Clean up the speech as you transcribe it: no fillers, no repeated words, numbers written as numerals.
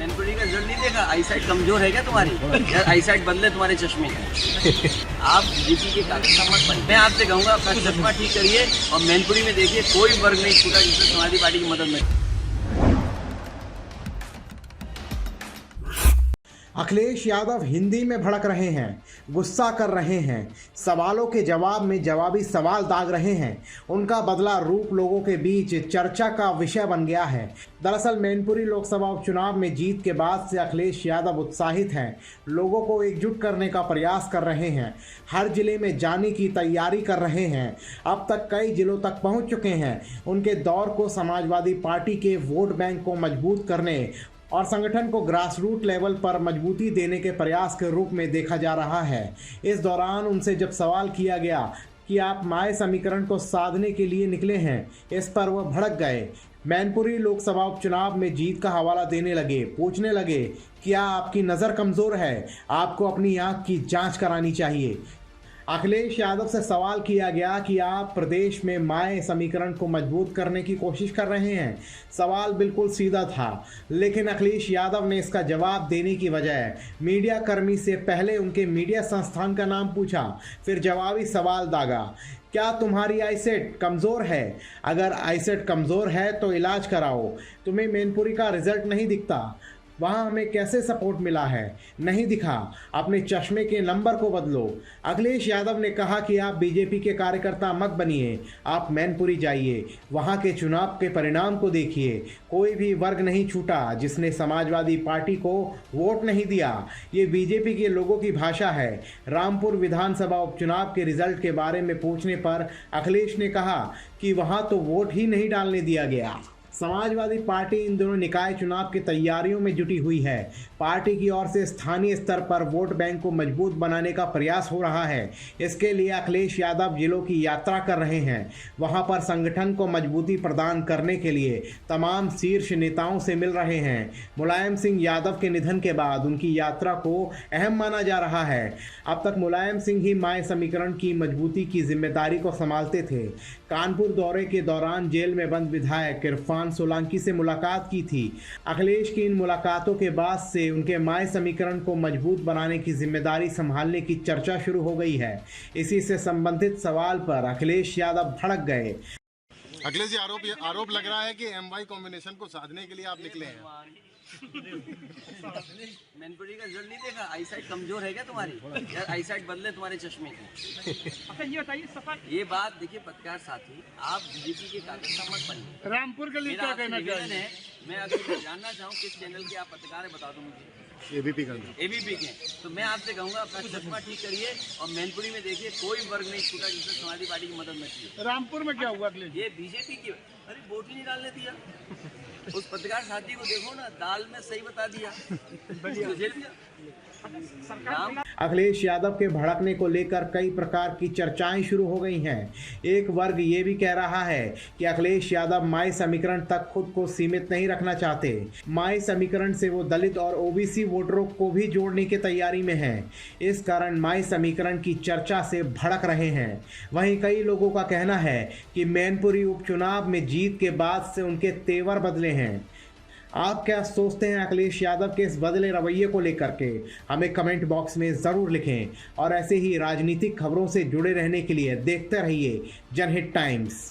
मैनपुरी का रिजल्ट नहीं देखा? आई साइड कमजोर है क्या तुम्हारी? यार आई साइड बदले तुम्हारे चश्मे के। आप बीजेपी के कागज का मत बनिए। मैं आपसे कहूंगा अपना चश्मा ठीक करिए और मैनपुरी में देखिए कोई वर्ग नहीं छूटा जिससे समाजवादी पार्टी की मदद में। अखिलेश यादव हिंदी में भड़क रहे हैं, गुस्सा कर रहे हैं, सवालों के जवाब में जवाबी सवाल दाग रहे हैं। उनका बदला रूप लोगों के बीच चर्चा का विषय बन गया है। दरअसल मैनपुरी लोकसभा उपचुनाव में जीत के बाद से अखिलेश यादव उत्साहित हैं, लोगों को एकजुट करने का प्रयास कर रहे हैं, हर जिले में जाने की तैयारी कर रहे हैं। अब तक कई जिलों तक पहुंच चुके हैं। उनके दौर को समाजवादी पार्टी के वोट बैंक को मजबूत करने और संगठन को ग्रास रूट लेवल पर मजबूती देने के प्रयास के रूप में देखा जा रहा है। इस दौरान उनसे जब सवाल किया गया कि आप माय समीकरण को साधने के लिए निकले हैं, इस पर वह भड़क गए। मैनपुरी लोकसभा उपचुनाव में जीत का हवाला देने लगे, पूछने लगे क्या आपकी नज़र कमज़ोर है, आपको अपनी आँख की जांच करानी चाहिए। अखिलेश यादव से सवाल किया गया कि आप प्रदेश में माय समीकरण को मजबूत करने की कोशिश कर रहे हैं। सवाल बिल्कुल सीधा था, लेकिन अखिलेश यादव ने इसका जवाब देने की बजाय मीडिया कर्मी से पहले उनके मीडिया संस्थान का नाम पूछा, फिर जवाबी सवाल दागा। क्या तुम्हारी आईसेट कमज़ोर है? अगर आईसेट कमज़ोर है तो इलाज कराओ। तुम्हें मैनपुरी का रिजल्ट नहीं दिखता, वहाँ हमें कैसे सपोर्ट मिला है? नहीं दिखा, अपने चश्मे के नंबर को बदलो। अखिलेश यादव ने कहा कि आप बीजेपी के कार्यकर्ता मत बनिए, आप मैनपुरी जाइए, वहाँ के चुनाव के परिणाम को देखिए। कोई भी वर्ग नहीं छूटा जिसने समाजवादी पार्टी को वोट नहीं दिया। ये बीजेपी के लोगों की भाषा है। रामपुर विधानसभा उपचुनाव के रिजल्ट के बारे में पूछने पर अखिलेश ने कहा कि वहाँ तो वोट ही नहीं डालने दिया गया। समाजवादी पार्टी इन दोनों निकाय चुनाव की तैयारियों में जुटी हुई है। पार्टी की ओर से स्थानीय स्तर पर वोट बैंक को मजबूत बनाने का प्रयास हो रहा है। इसके लिए अखिलेश यादव जिलों की यात्रा कर रहे हैं। वहां पर संगठन को मजबूती प्रदान करने के लिए तमाम शीर्ष नेताओं से मिल रहे हैं। मुलायम सिंह यादव के निधन के बाद उनकी यात्रा को अहम माना जा रहा है। अब तक मुलायम सिंह ही माय समीकरण की मजबूती की जिम्मेदारी को संभालते थे। कानपुर दौरे के दौरान जेल में बंद विधायक इरफान सोलंकी से मुलाकात की थी। अखिलेश की इन मुलाकातों के बाद से उनके माय समीकरण को मजबूत बनाने की जिम्मेदारी संभालने की चर्चा शुरू हो गई है। इसी से संबंधित सवाल पर अखिलेश यादव भड़क गए। अखिलेश जी, आरोप लग रहा है कि एमवाई कॉम्बिनेशन को साधने के लिए आप निकले हैं। मैनपुरी का रिजल्ट नहीं देखा? आई साइड कमजोर है क्या तुम्हारी? यार आई साइड बदले तुम्हारे चश्मे के। अच्छा ये बताइए सफर ये बात देखिए पत्रकार साथी, आप बीजेपी के कागज का मत बनिए। रामपुर के लिए क्या कहना चाहिए? मैं अगर जानना चाहूँ किस चैनल के आप पत्रकार है, बता दो मुझे। एबीपी का एबीपी के। तो मैं आपसे कहूंगा अपना चश्मा ठीक करिए और मैनपुरी में देखिए कोई वर्ग नहीं छूटा जिससे समाजवादी पार्टी की मदद में की। रामपुर में क्या हुआ अखिलेश? ये बीजेपी की, अरे वोट ही नहीं डालने दिया। उस पत्रकार साथी को देखो ना, दाल में सही बता दिया, तो जेल दिया। अखिलेश यादव के भड़कने को लेकर कई प्रकार की चर्चाएं शुरू हो गई हैं। एक वर्ग ये भी कह रहा है कि अखिलेश यादव माय समीकरण तक खुद को सीमित नहीं रखना चाहते। माय समीकरण से वो दलित और ओबीसी वोटरों को भी जोड़ने की तैयारी में हैं। इस कारण माय समीकरण की चर्चा से भड़क रहे हैं। वहीं कई लोगों का कहना है कि मैनपुरी उपचुनाव में जीत के बाद से उनके तेवर बदले हैं। आप क्या सोचते हैं अखिलेश यादव के इस बदले रवैये को लेकर के? हमें कमेंट बॉक्स में ज़रूर लिखें और ऐसे ही राजनीतिक खबरों से जुड़े रहने के लिए देखते रहिए जनहित टाइम्स।